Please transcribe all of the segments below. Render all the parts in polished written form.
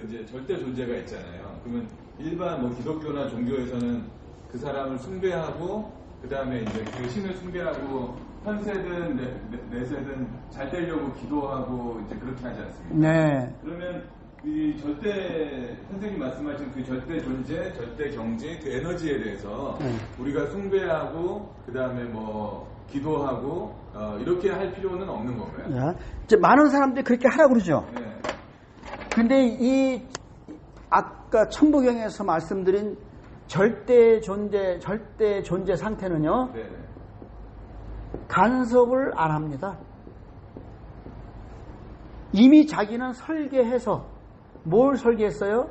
이제 절대 존재가 있잖아요. 그러면 일반 뭐 기독교나 종교에서는 그 사람을 숭배하고 그 다음에 이제 그 신을 숭배하고 현세든 내세든 잘 되려고 기도하고 이제 그렇게 하지 않습니까? 네. 그러면 이 절대 선생님 말씀하신 그 절대 존재, 절대 경지, 그 에너지에 대해서 우리가 숭배하고 그 다음에 뭐 기도하고 이렇게 할 필요는 없는 건가요? 네. 이제 많은 사람들이 그렇게 하라고 그러죠. 네. 근데 이 아까 천부경에서 말씀드린 절대 존재 상태는요. 네. 간섭을 안 합니다. 이미 자기는 설계해서 뭘 설계했어요?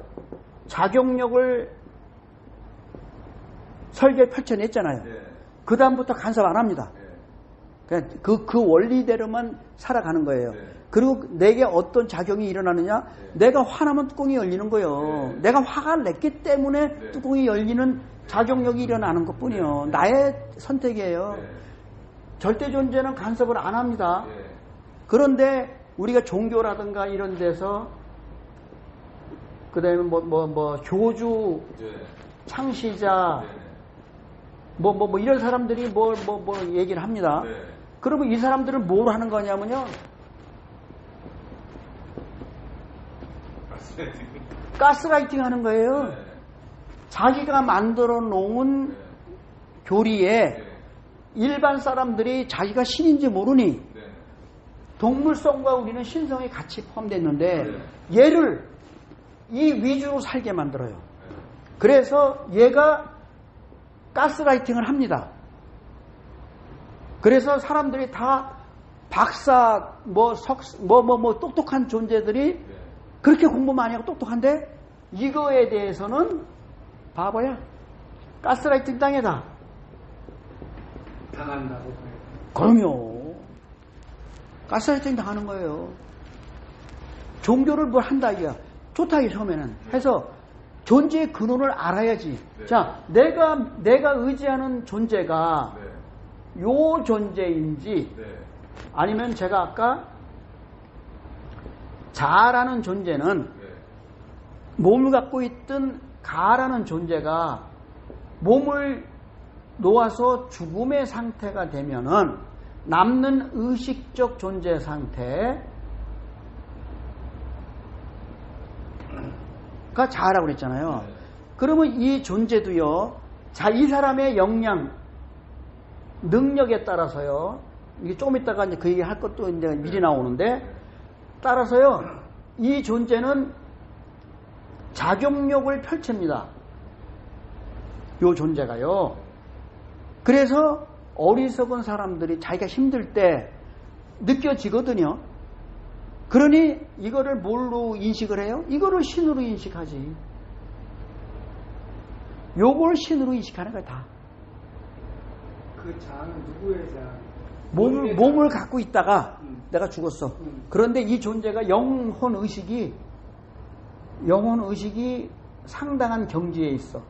작용력을 설계 펼쳐냈잖아요. 네. 그 다음부터 간섭 안 합니다. 네. 그 원리대로만 살아가는 거예요. 네. 그리고 내게 어떤 작용이 일어나느냐? 네. 내가 화나면 뚜껑이 열리는 거예요. 네. 내가 화가 냈기 때문에 네. 뚜껑이 열리는 작용력이 일어나는 것 뿐이요. 네. 나의 선택이에요. 네. 절대 존재는 간섭을 안 합니다. 네. 그런데 우리가 종교라든가 이런 데서 그 다음에 교주, 네. 창시자, 네. 이런 사람들이 뭐 얘기를 합니다. 네. 그러면 이 사람들은 뭘 하는 거냐면요. 가스라이팅 하는 거예요. 네. 자기가 만들어 놓은 네. 교리에 네. 일반 사람들이 자기가 신인지 모르니 네. 동물성과 우리는 신성이 같이 포함됐는데 네. 얘를 이 위주로 살게 만들어요. 그래서 얘가 가스라이팅을 합니다. 그래서 사람들이 다 박사, 똑똑한 존재들이 네. 그렇게 공부 많이 하고 똑똑한데 이거에 대해서는 바보야. 가스라이팅 당해다. 당한다고. 그럼요. 가스라이팅 당하는 거예요. 종교를 뭘 한다 이거야. 좋다 이 처음에는. 해서 존재의 근원을 알아야지. 네. 자, 내가 의지하는 존재가 네. 요 존재인지 네. 아니면 제가 아까 자라는 존재는 네. 몸을 갖고 있던 가라는 존재가 몸을 놓아서 죽음의 상태가 되면은 남는 의식적 존재 상태가 자라고 그랬잖아요. 네. 그러면 이 존재도요, 이 사람의 역량, 능력에 따라서요, 이게 조금 있다가 이제 그 얘기 할 것도 이제 미리 나오는데, 따라서요, 이 존재는 작용력을 펼칩니다. 요 존재가요. 그래서 어리석은 사람들이 자기가 힘들 때 느껴지거든요. 그러니 이거를 뭘로 인식을 해요? 이거를 신으로 인식하지. 요걸 신으로 인식하는 거야, 다. 그 자아는 누구의 자아? 몸을 갖고 있다가 내가 죽었어. 음. 그런데 이 존재가 영혼 의식이 상당한 경지에 있어.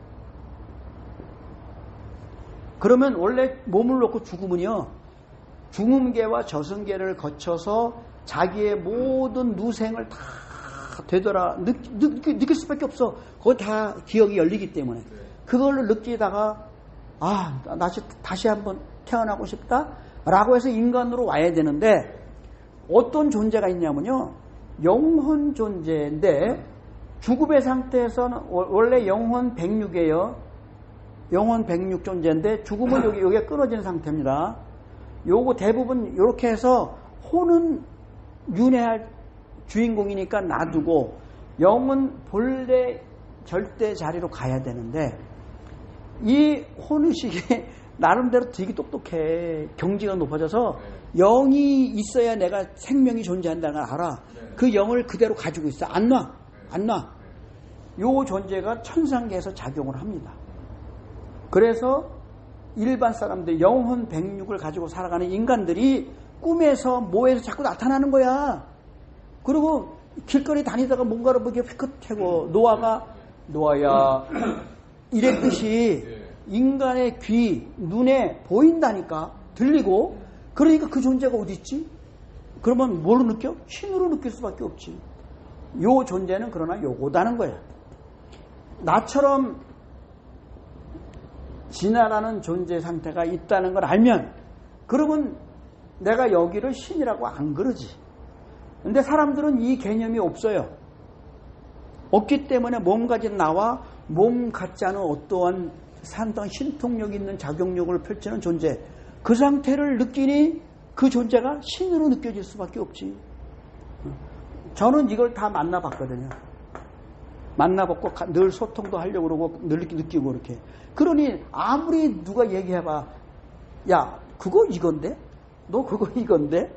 그러면 원래 몸을 놓고 죽으면요, 중음계와 저승계를 거쳐서 자기의 모든 누생을 다 느낄 수밖에 없어. 그거 다 기억이 열리기 때문에. 그걸로 느끼다가 나 다시 한번 태어나고 싶다 라고 해서 인간으로 와야 되는데, 어떤 존재가 있냐면요, 영혼 존재인데 죽음의 상태에서는 원래 영혼 106이에요. 영혼 106 존재인데 죽음은 여기가 끊어진 상태입니다. 요거 대부분 이렇게 해서 혼은 윤회할 주인공이니까 놔두고 영은 본래 절대 자리로 가야 되는데, 이 혼의식이 나름대로 되게 똑똑해. 경지가 높아져서 영이 있어야 내가 생명이 존재한다는 걸 알아. 그 영을 그대로 가지고 있어. 안 놔. 요 존재가 천상계에서 작용을 합니다. 그래서 일반 사람들, 영혼 106을 가지고 살아가는 인간들이 꿈에서 뭐에서 자꾸 나타나는 거야. 그리고 길거리 다니다가 뭔가를 보게 휘끗하고 노아야 이랬듯이 인간의 귀, 눈에 보인다니까, 들리고. 그러니까 그 존재가 어디 있지? 그러면 뭘로 느껴? 신으로 느낄 수밖에 없지. 요 존재는 그러나 요거다는 거예요. 나처럼 진화라는 존재 상태가 있다는 걸 알면 그러면 내가 여기를 신이라고 안 그러지. 근데 사람들은 이 개념이 없어요. 없기 때문에 몸 가진 나와 몸 같지 않은 어떠한 상당한 신통력 있는 작용력을 펼치는 존재, 그 상태를 느끼니 그 존재가 신으로 느껴질 수밖에 없지. 저는 이걸 다 만나봤거든요. 만나봤고 늘 소통도 하려고 그러고 늘 느끼고 그렇게. 그러니 아무리 누가 얘기해봐, 야 그거 이건데? 너 그거 이건데?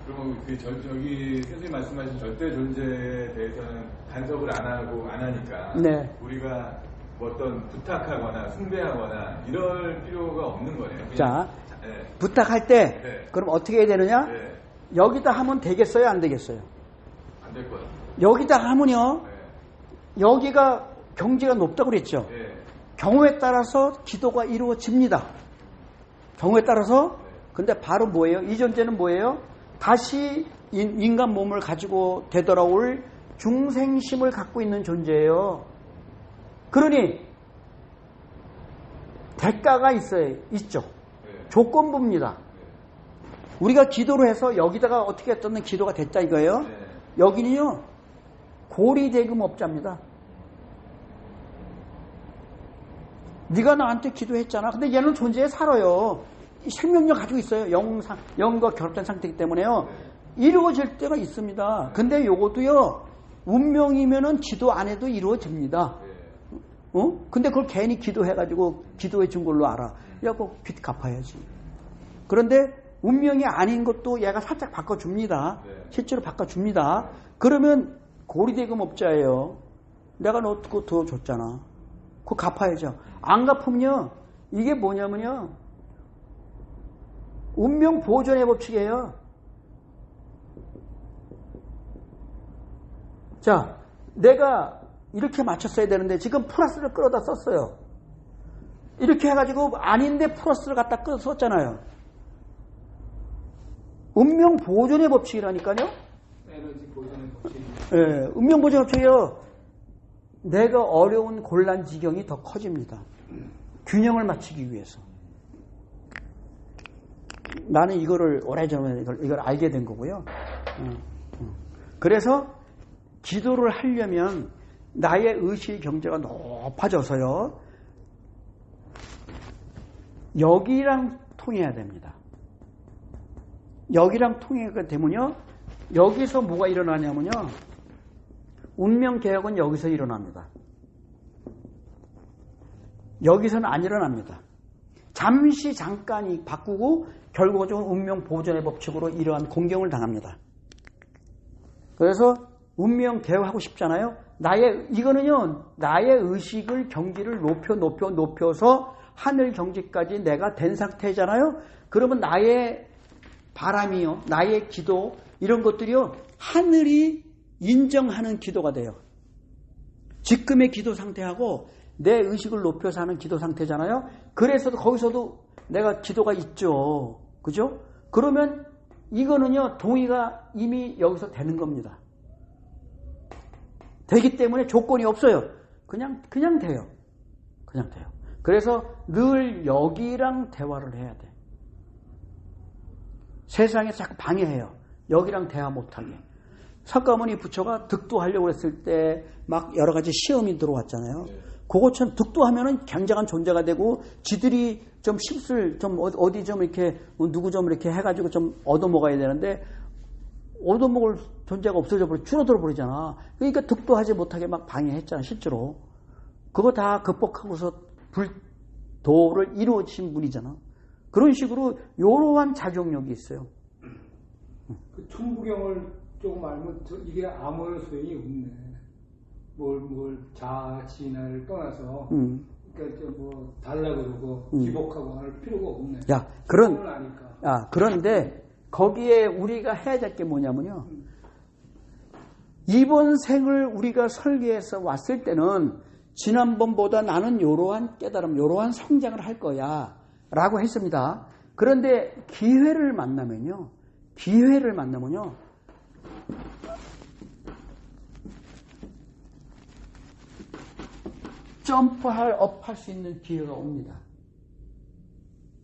그럼 저기 선생님 말씀하신 절대 존재에 대해서는 간섭을 안 하니까 네. 우리가 뭐 어떤 부탁하거나 숭배하거나 이럴 필요가 없는 거네요. 그냥, 자, 네. 부탁할 때 네. 그럼 어떻게 해야 되느냐? 네. 여기다 하면 되겠어요? 안 되겠어요? 안 될 거예요. 여기다 하면요. 네. 여기가 경지가 높다고 그랬죠. 네. 경우에 따라서 기도가 이루어집니다. 경우에 따라서. 근데 바로 뭐예요? 이 존재는 뭐예요? 다시 인간 몸을 가지고 되돌아올 중생심을 갖고 있는 존재예요. 그러니 대가가 있죠. 네. 조건부입니다. 네. 우리가 기도를 해서 여기다가 어떻게 했든 기도가 됐다 이거예요. 네. 여기는요 고리대금업자입니다. 네가 나한테 기도했잖아. 근데 얘는 존재에 살아요. 생명력 가지고 있어요. 영과 결합된 상태이기 때문에요. 이루어질 때가 있습니다. 근데 요것도요 운명이면은 기도 안 해도 이루어집니다. 근데 그걸 괜히 기도해가지고 기도해 준 걸로 알아. 야, 그거 빚 갚아야지. 그런데 운명이 아닌 것도 얘가 살짝 바꿔줍니다. 실제로 바꿔줍니다. 그러면 고리대금업자예요. 내가 너 그거 더 줬잖아. 그거 갚아야죠. 안 갚으면요 이게 뭐냐면요 운명 보존의 법칙이에요. 자, 내가 이렇게 맞췄어야 되는데 지금 플러스를 끌어다 썼어요. 이렇게 해가지고 아닌데 플러스를 갖다 끌어 썼잖아요. 운명 보존의 법칙이라니까요. 에너지 보존의 법칙. 예, 운명 보존의 법칙이요. 내가 어려운 곤란 지경이 더 커집니다. 균형을 맞추기 위해서. 나는 이거를 오래전에 이걸 알게 된 거고요. 그래서 기도를 하려면 나의 의식 경제가 높아져서요. 여기랑 통해야 됩니다. 여기랑 통해가 되면요. 여기서 뭐가 일어나냐면요. 운명 개혁은 여기서 일어납니다. 여기서는 안 일어납니다. 잠시 잠깐 바꾸고 결국은 운명 보존의 법칙으로 이러한 공경을 당합니다. 그래서 운명 개혁하고 싶잖아요. 이거는요, 나의 의식을 경지를 높여서 하늘 경지까지 내가 된 상태잖아요. 그러면 나의 바람이요, 나의 기도, 이런 것들이요, 하늘이 인정하는 기도가 돼요. 지금의 기도 상태하고 내 의식을 높여서 하는 기도 상태잖아요. 그래서 거기서도 내가 기도가 있죠. 그죠? 그러면 이거는요, 동의가 이미 여기서 되는 겁니다. 되기 때문에 조건이 없어요. 그냥 돼요. 그냥 돼요. 그래서 늘 여기랑 대화를 해야 돼. 세상에서 자꾸 방해해요. 여기랑 대화 못하게. 석가모니 부처가 득도하려고 했을 때 막 여러 가지 시험이 들어왔잖아요. 그것처럼 득도하면은 굉장한 존재가 되고 지들이 좀 십술 좀 어디 좀 이렇게 누구 좀 이렇게 해가지고 좀 얻어먹어야 되는데 얻어먹을 존재가 없어져 버려 줄어들어 버리잖아. 그러니까 득도하지 못하게 막 방해했잖아. 실제로 그거 다 극복하고서 불도를 이루어진 분이잖아. 그런 식으로 이러한 작용력이 있어요. 그 천부경을 조금 알면 이게 아무런 소용이 없네. 뭘 자진화를 떠나서 그러니까 뭐 달라 그러고 기복하고 할 필요가 없네. 야, 그런데 거기에 우리가 해야 될 게 뭐냐면요. 이번 생을 우리가 설계해서 왔을 때는 지난번보다 나는 이러한 깨달음, 이러한 성장을 할 거야 라고 했습니다. 그런데 기회를 만나면요. 업할 수 있는 기회가 옵니다.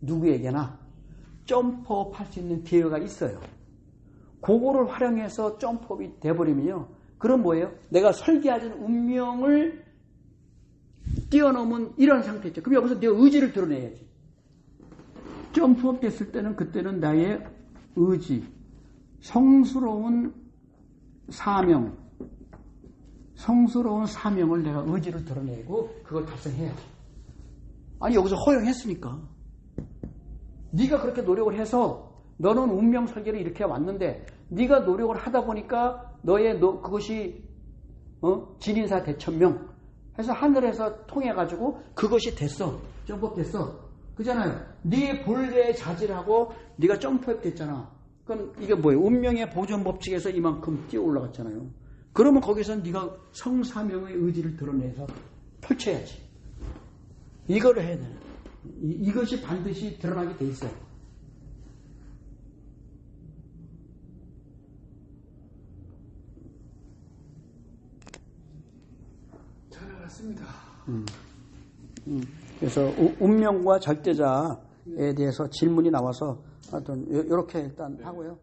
누구에게나 점프업 할 수 있는 기회가 있어요. 그거를 활용해서 점프업이 돼버리면요. 그럼 뭐예요? 내가 설계하던 운명을 뛰어넘은 이런 상태죠. 그럼 여기서 내 의지를 드러내야지. 점프업 됐을 때는 그때는 나의 의지, 성스러운 사명을 내가 의지를 드러내고 그걸 달성해야지. 아니 여기서 허용했으니까. 네가 그렇게 노력을 해서 너는 운명 설계를 이렇게 왔는데 네가 노력을 하다 보니까 그것이 진인사 대천명 해서 하늘에서 통해가지고 그것이 됐어. 점프업 됐어. 그잖아요. 네 본래의 자질하고 네가 점프업 됐잖아. 그럼 이게 뭐예요? 운명의 보존 법칙에서 이만큼 뛰어 올라갔잖아요. 그러면 거기서 네가 성사명의 의지를 드러내서 펼쳐야지. 이거를 해야 돼요. 이것이 반드시 드러나게 돼 있어요. 잘 알았습니다. 그래서 운명과 절대자에 대해서 질문이 나와서 하여튼 이렇게 일단 하고요.